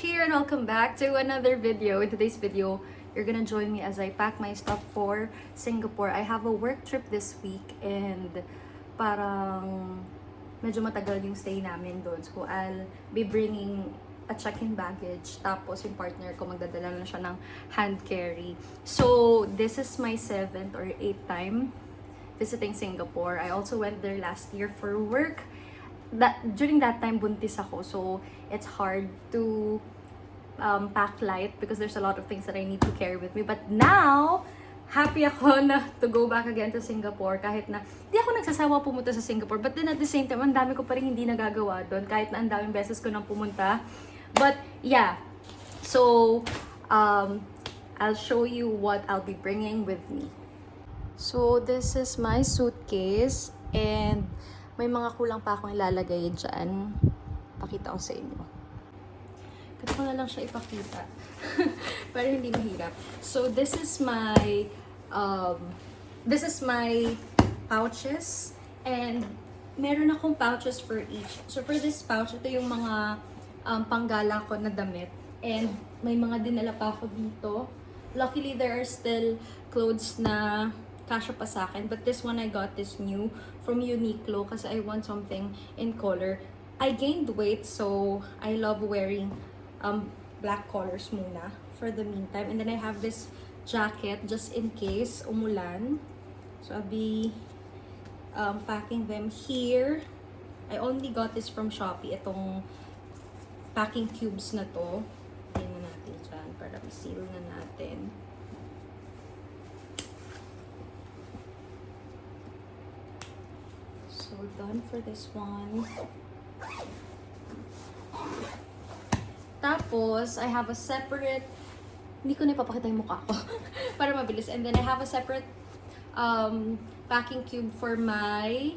here and welcome back to another video. In today's video, you're gonna join me as I pack my stuff for Singapore. I have a work trip this week and parang medyo matagal yung stay namin doon. So I'll be bringing a check-in baggage. Tapos yung partner ko magdadala na siya ng hand carry. So this is my 7th or 8th time visiting Singapore. I also went there last year for work. During that time, buntis ako. So, it's hard to pack light because there's a lot of things that I need to carry with me. But now, happy ako na to go back again to Singapore. Kahit na, di ako nagsasawa pumunta sa Singapore. But then at the same time, ang dami ko pa rin hindi nagagawa doon. Kahit na ang daming beses ko nang pumunta. But, yeah. So, I'll show you what I'll be bringing with me. So, this is my suitcase. And, may mga kulang pa akong ilalagay dyan. Pakita ko sa inyo. Kasi ko na lang siya ipakita. Para hindi mahirap. So, this is my pouches. And, meron akong pouches for each. So, for this pouch, ito yung mga panggala ko na damit. And, may mga dinala pa ako dito. Luckily, there are still clothes na kasya pa sa akin. But this one, I got this new from Uniqlo kasi I want something in color. I gained weight, so I love wearing black colors muna for the meantime. And then I have this jacket just in case umulan. So I'll be packing them here. I only got this from Shopee. Itong packing cubes na to. Tingnan natin dyan para ma-seal na natin. So, done for this one. Tapos, I have a separate, hindi ko na ipapakita yung mukha ko para mabilis. And then, I have a separate packing cube for my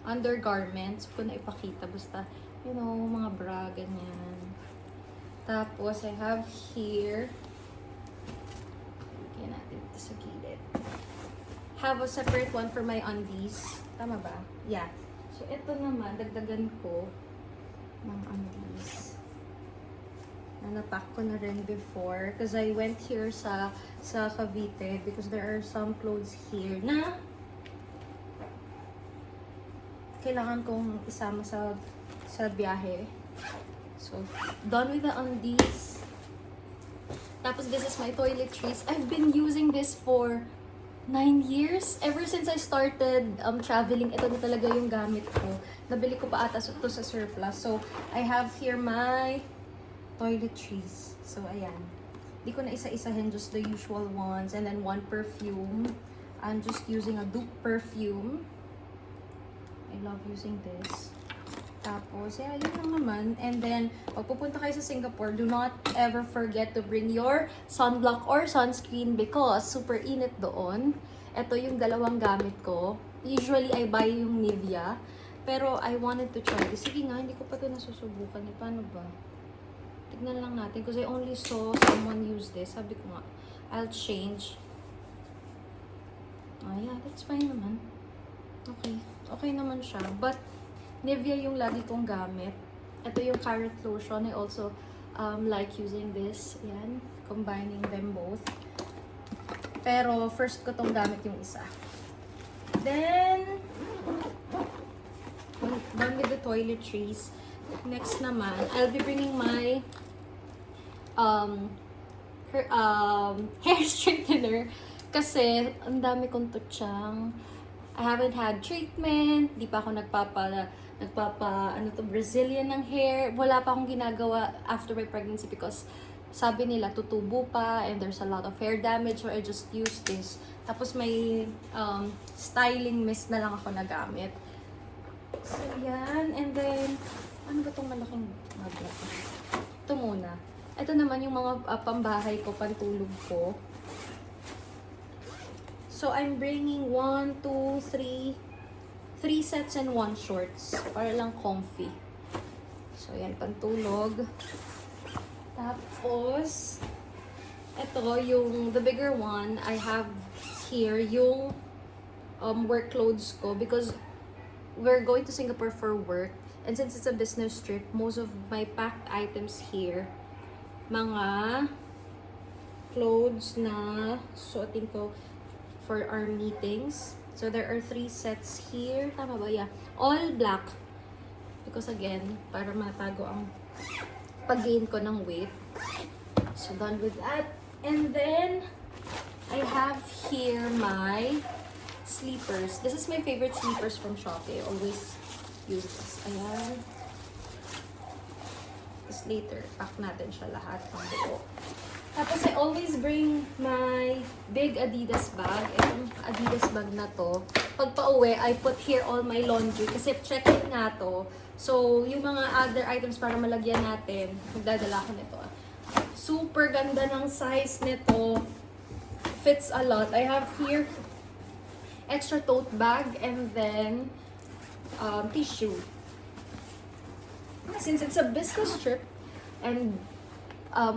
undergarments. Hindi ko na ipakita. Basta, you know, mga bra, ganyan. Tapos, I have here, lagyan natin ito sa gilid. Have a separate one for my undies. Tama ba? Yeah. So, ito naman, dagdagan ko ng undies. Na napack ko na rin before. Because I went here sa Cavite because there are some clothes here na kailangan kong isama sa biyahe. So, done with the undies. Tapos, this is my toiletries. I've been using this for 9 years. Ever since I started traveling, ito na talaga yung gamit ko. Nabili ko pa ata ito sa surplus. So, I have here my toiletries. So, ayan. Di ko na isa-isahin, just the usual ones. And then, one perfume. I'm just using a dupe perfume. I love using this. Tapos, yeah, yun lang naman. And then, pag pupunta kayo sa Singapore, do not ever forget to bring your sunblock or sunscreen because super init doon. Ito yung dalawang gamit ko. Usually, I buy yung Nivea. Pero, I wanted to try this. Sige nga, hindi ko pa ito nasusubukan. Paano ba? Tignan lang natin. Because I only saw someone use this. Sabi ko nga, I'll change. Oh, yeah, that's fine naman. Okay. Okay naman siya. But, Nivea yung lagi kong gamit. Ito yung carrot lotion. I also like using this. Yan. Combining them both. Pero, first ko tong gamit yung isa. Then, done with the toiletries. Next naman, I'll be bringing my hair straightener. Kasi, ang dami kong tutsyang. I haven't had treatment. Di pa ako Brazilian ng hair. Wala pa akong ginagawa after my pregnancy because sabi nila tutubo pa and there's a lot of hair damage, so I just use this. Tapos may styling mist na lang ako nagamit. So yan. And then, ano ba itong malaking magla? Ito muna. Ito naman yung mga pambahay ko, pantulog ko. So I'm bringing 1, 2, 3 sets and 1 shorts. Para lang comfy. So, yan, pantulog. Tapos, ito, the bigger one, I have here yung work clothes ko because we're going to Singapore for work. And since it's a business trip, most of my packed items here, mga clothes na suotin ko for our meetings. So there are 3 sets here. Tama ba? Yeah. All black. Because again, para matago ang pag-gain ko ng weight. So done with that. And then, I have here my sleepers. This is my favorite sleepers from Shopee. I always use this. Ayan. Tapos later, pack natin siya lahat ng buo. Tapos I always bring my big Adidas bag. Itong Adidas bag na to. Pag pauwi, I put here all my laundry. Kasi check-in nga to. So, yung mga other items para malagyan natin, magdadala ko nito. Super ganda ng size nito. Fits a lot. I have here extra tote bag and then tissue. Since it's a business trip and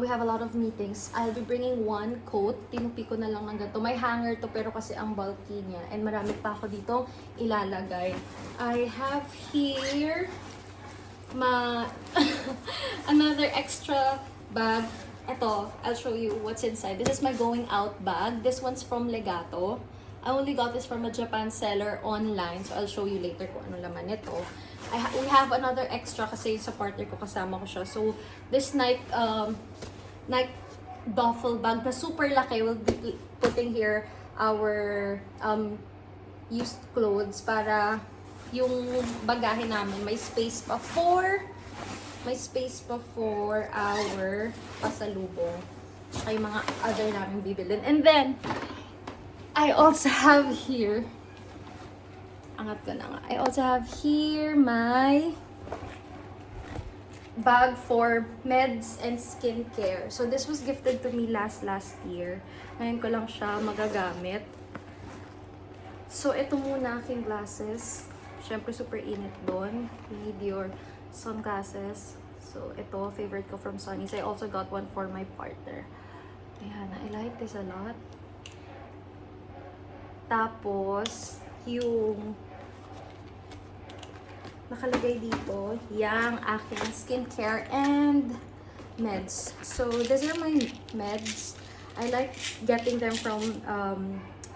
we have a lot of meetings, I'll be bringing one coat. Tinupi ko na lang ng ganito. May hanger to pero kasi ang bulky niya. And marami pa ako dito ilalagay. I have here another extra bag. Ito, I'll show you what's inside. This is my going out bag. This one's from Legato. I only got this from a Japan seller online. So, I'll show you later kung ano laman nito. We have another extra kasi sa partner ko kasama ko siya. So, this night duffel bag na super laki. We'll be putting here our used clothes para yung bagahe namin may space pa for our pasalubong. Ay mga other namin bibilin. And then, I also have here, angat ko na nga. I also have here my bag for meds and skincare. So this was gifted to me last year. Ngayon ko lang siya magagamit. So ito muna aking glasses. Siyempre super init doon. You need your sunglasses. So ito, favorite ko from Sunny's. I also got one for my partner. Ayan, I like this a lot. Tapos, yung nakalagay dito, yung aking skincare and meds. So, these are my meds. I like getting them from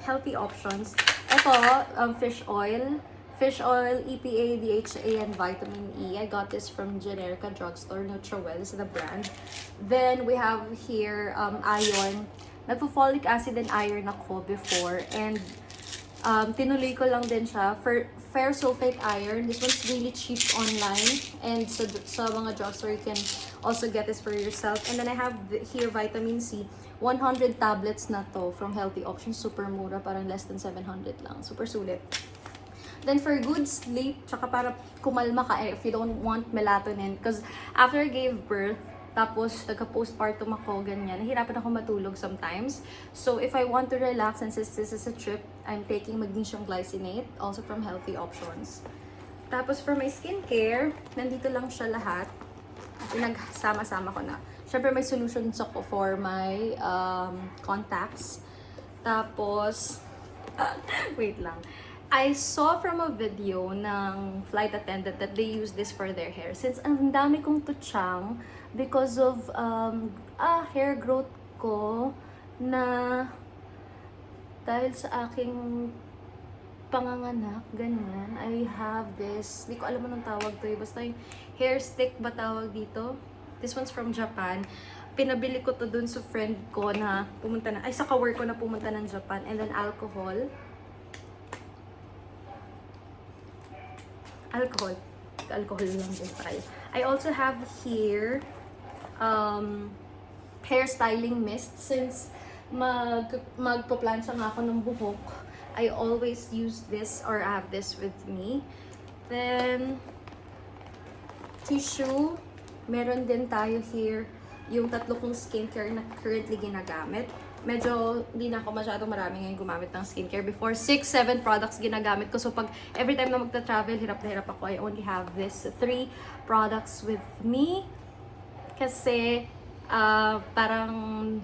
healthy options. Ito, fish oil. Fish oil, EPA, DHA, and vitamin E. I got this from Generica Drugstore. Nutrowell is the brand. Then, we have here iron. Nagpo-folic acid and iron ako before. And tinuloy ko lang din siya for fair sulfate iron. This one's really cheap online. And so sa mga drugstore, you can also get this for yourself. And then I have here vitamin C. 100 tablets na to from Healthy Options. Super mura. Parang less than 700 lang. Super sulit. Then for good sleep, tsaka para kumalma ka if you don't want melatonin. Because after I gave birth, tapos nagka-postpartum ako, ganyan, nahirapan ako matulog sometimes. So if I want to relax, and since this is a trip, I'm taking magnesium glycinate, also from Healthy Options. Tapos for my skincare, nandito lang siya lahat. Pinagsama-sama ko na. Siyempre may solutions ako for my contacts. Tapos, wait lang. I saw from a video ng flight attendant that they use this for their hair. Since ang dami kong tutsang because of hair growth ko na dahil sa aking panganganak, ganyan, I have this, di ko alam anong tawag to, basta yung hair stick ba tawag dito? This one's from Japan. Pinabili ko to dun sa friend ko na pumunta na, sa ka-work ko na pumunta ng Japan. And then alcohol lang din tayo. I also have here hair styling mist. Since magpo-plansya nga ako ng buhok, I always use this or have this with me. Then tissue, meron din tayo here yung tatlo kong skincare na currently ginagamit. Medyo hindi na ako masyadong marami ngayon gumamit ng skincare. Before, 6-7 products ginagamit ko. So pag every time na magta-travel, hirap na hirap ako. I only have this 3 products with me. Kasi parang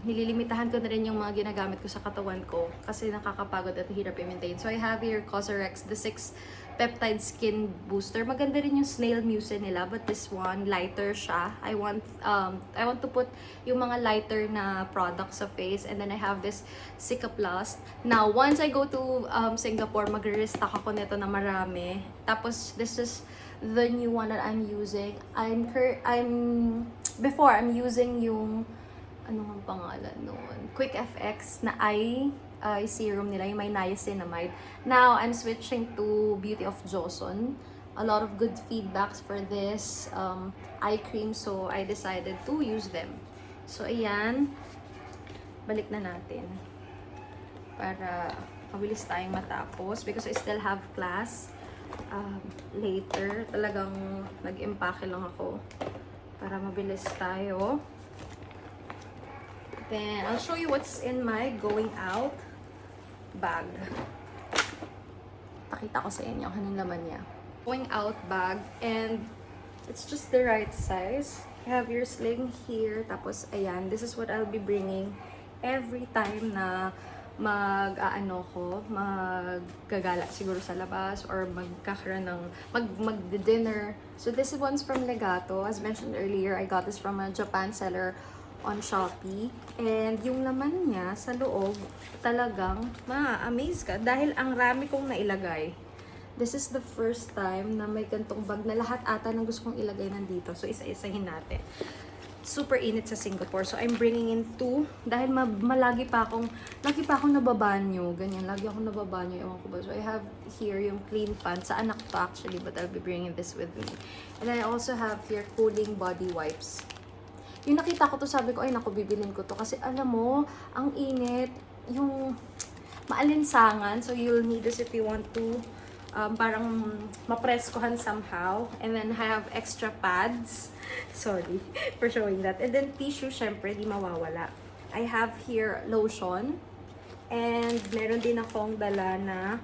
nililimitahan ko na rin yung mga ginagamit ko sa katawan ko kasi nakakapagod at hirap i-maintain. So I have here Cosrx, the 6 peptide skin booster. Maganda rin yung snail mucin nila, but this one lighter siya. I want to put yung mga lighter na products sa face, and then I have this Cicaplast. Now once I go to Singapore, magre-restock ako nito na marami. Tapos this is the new one that I'm using. Before I'm using yung ano ang pangalan noon? Quick FX na eye serum nila, yung may niacinamide. Now I'm switching to Beauty of Joseon. A lot of good feedbacks for this eye cream, so I decided to use them. So ayan, balik na natin para mabilis tayong matapos because I still have class later. Talagang nag-impake lang ako para mabilis tayo. Then I'll show you what's in my going out bag. Pakita ko sa inyo anong laman niya. Going out bag, and it's just the right size. You have your sling here, tapos ayan, this is what I'll be bringing every time na maggagala siguro sa labas or magkakaroon ng mag-dinner. So this one's from Legato. As mentioned earlier, I got this from a Japan seller on Shopee. And yung laman niya sa loob, talagang ma-amaze ka dahil ang rami kong nailagay. This is the first time na may gantong bag na lahat ata ng gusto kong ilagay nandito. So isa-isahin natin. Super init sa Singapore. So I'm bringing in 2 dahil lagi pa akong nababanyo. Ganyan, lagi akong nababanyo. Ewan ko ba. So I have here yung clean pants. Sa anak to actually, but I'll be bringing this with me. And then I also have here cooling body wipes. Yung nakita ko to, sabi ko, ay naku, bibilin ko to. Kasi alam mo, ang init, yung maalinsangan. So you'll need this if you want to parang mapreskohan somehow. And then I have extra pads. Sorry for showing that. And then tissue, syempre, di mawawala. I have here lotion. And meron din akong dala na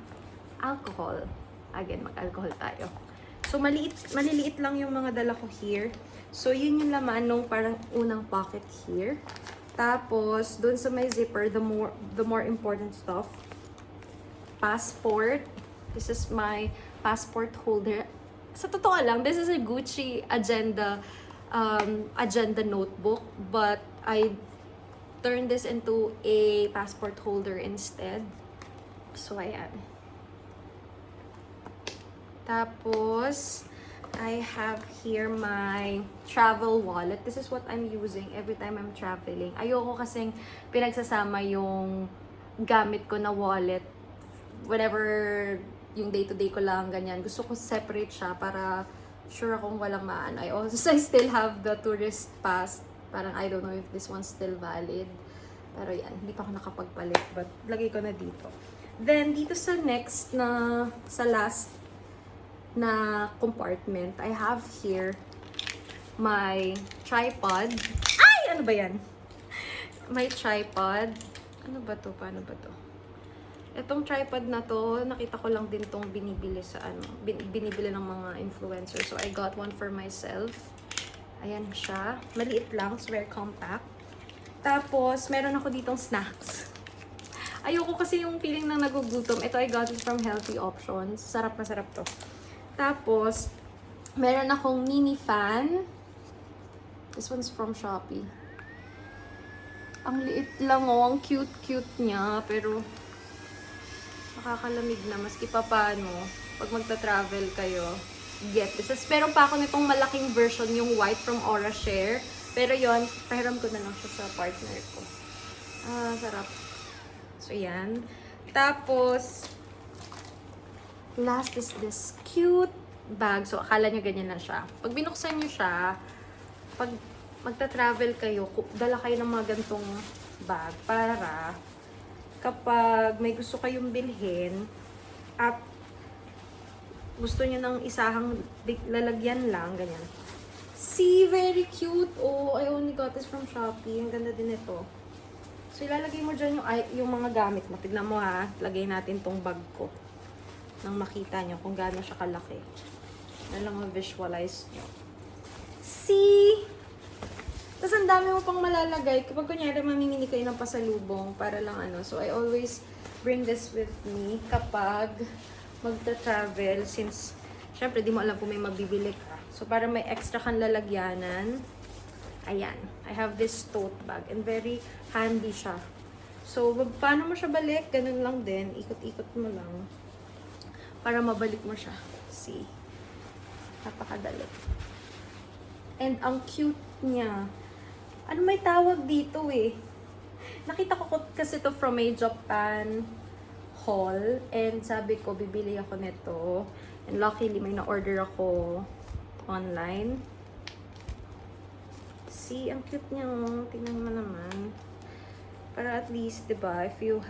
alcohol. Again, mag-alcohol tayo. So maliliit lang yung mga dala ko here. So yun yung laman nung parang unang pocket here. Tapos, dun sa may zipper, the more important stuff. Passport. This is my passport holder. Sa totoo lang, this is a Gucci agenda notebook, but I turned this into a passport holder instead. So, ayan. Tapos, I have here my travel wallet. This is what I'm using every time I'm traveling. Ayoko kasing pinagsasama yung gamit ko na wallet whenever yung day-to-day ko lang, ganyan. Gusto ko separate siya para sure akong walang maano. I still have the tourist pass. Parang I don't know if this one's still valid. Pero yan, hindi pa ako nakapagpalit. But lagay ko na dito. Then, dito sa next sa last na compartment, I have here my tripod. Ay! Ano ba yan? My tripod. Ano ba to? Paano ba to? Itong tripod na to, nakita ko lang din tong binibili sa binibili ng mga influencers. So, I got one for myself. Ayan siya. Maliit lang. It's very compact. Tapos, meron ako ditong snacks. Ayoko kasi yung feeling na nagugutom. Ito, I got it from Healthy Options. Sarap na sarap to. Tapos, meron akong mini fan. This one's from Shopee. Ang liit lang oh. Ang cute-cute niya. Pero, nakakalamig na. Maski pa paano, pag magta-travel kayo, get this. Meron pa ako nitong malaking version, yung white from Aura Share. Pero yon, pahiram ko na lang siya sa partner ko. Sarap. So, yan. Tapos, last is this cute bag. So, akala nyo ganyan na siya. Pag binuksan nyo siya, pag magta-travel kayo, dala kayo ng mga gantong bag para kapag may gusto kayong bilhin at gusto nyo ng isahang lalagyan lang, ganyan. See, very cute. Oh, I only got this from Shopee. Ang ganda din ito. So, ilalagay mo dyan yung mga gamit mo. Tignan mo ha. Lagay natin tong bag ko. Nang makita nyo kung gaano siya kalaki. Na lang ma-visualize nyo. See? Tapos ang dami mo pang malalagay. Kapag kunyari mamimili kayo ng pasalubong para lang ano. So I always bring this with me kapag magta-travel since syempre di mo alam kung may mabibili ka. So para may extra kang lalagyanan. Ayan. I have this tote bag and very handy siya. So paano mo siya balik? Ganun lang din. Ikot-ikot mo lang. Para mabalik mo siya. See? Napakadali. And ang cute niya. Ano may tawag dito eh? Nakita ko kasi to from a Japan haul. And sabi ko, bibili ako nito. And luckily, may na-order ako online. See, ang cute niya. Oh. Tingnan mo naman. Para at least, diba, if you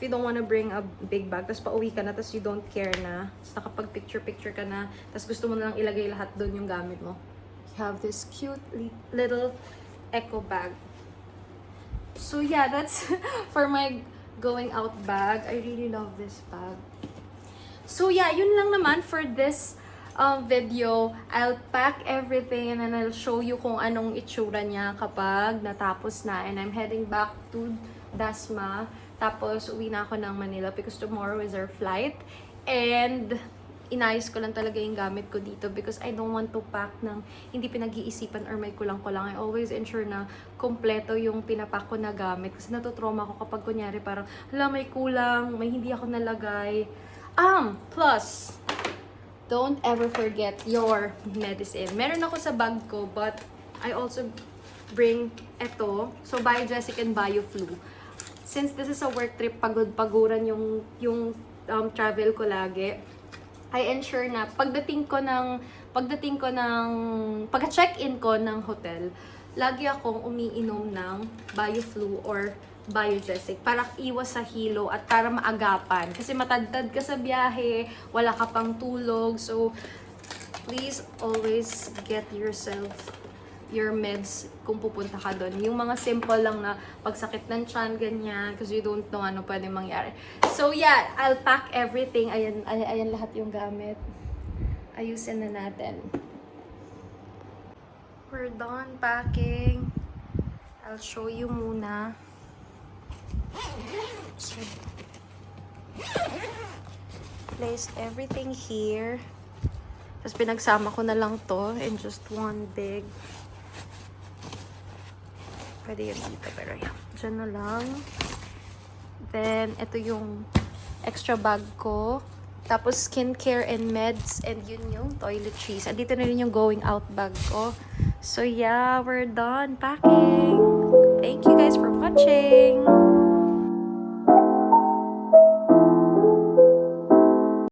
don't wanna bring a big bag, tapos pauwi ka na, tapos you don't care na, tapos nakapag-picture-picture ka na, tapos gusto mo na lang ilagay lahat doon yung gamit mo. You have this cute little eco bag. So yeah, that's for my going out bag. I really love this bag. So yeah, yun lang naman for this video. I'll pack everything and then I'll show you kung anong itsura niya kapag natapos na. And I'm heading back to Dasma. Tapos uwi na ako ng Manila because tomorrow is our flight. And inayos ko lang talaga yung gamit ko dito because I don't want to pack ng hindi pinag-iisipan or may kulang-kulang. I always ensure na kompleto yung pinapack ko na gamit kasi natutrauma ako kapag kunyari parang hala may kulang, may hindi ako nalagay. Plus, don't ever forget your medicine. Meron ako sa bag ko but I also bring eto. So Biogesic and BioFlu. Since this is a work trip, pagod-paguran yung travel ko lagi. I ensure na pagka-check-in ko ng hotel, lagi akong umiinom ng BioFlu or Biogesic para iwas sa hilo at para maagapan. Kasi matadtad ka sa biyahe, wala ka pang tulog. So, please always get yourself your meds kung pupunta ka doon. Yung mga simple lang na pagsakit ng tiyan, ganyan, because you don't know ano pwede mangyari. So yeah, I'll pack everything. Ayan lahat yung gamit. Ayusin na natin. We're done packing. I'll show you muna. So, placed everything here. Tapos pinagsama ko na lang to in just one big. Pwede yun dito, pero yan. Diyan na lang. Then, ito yung extra bag ko. Tapos, skincare and meds. And yun yung toiletries. Andito na rin yung going out bag ko. So, yeah, we're done packing. Thank you guys for watching.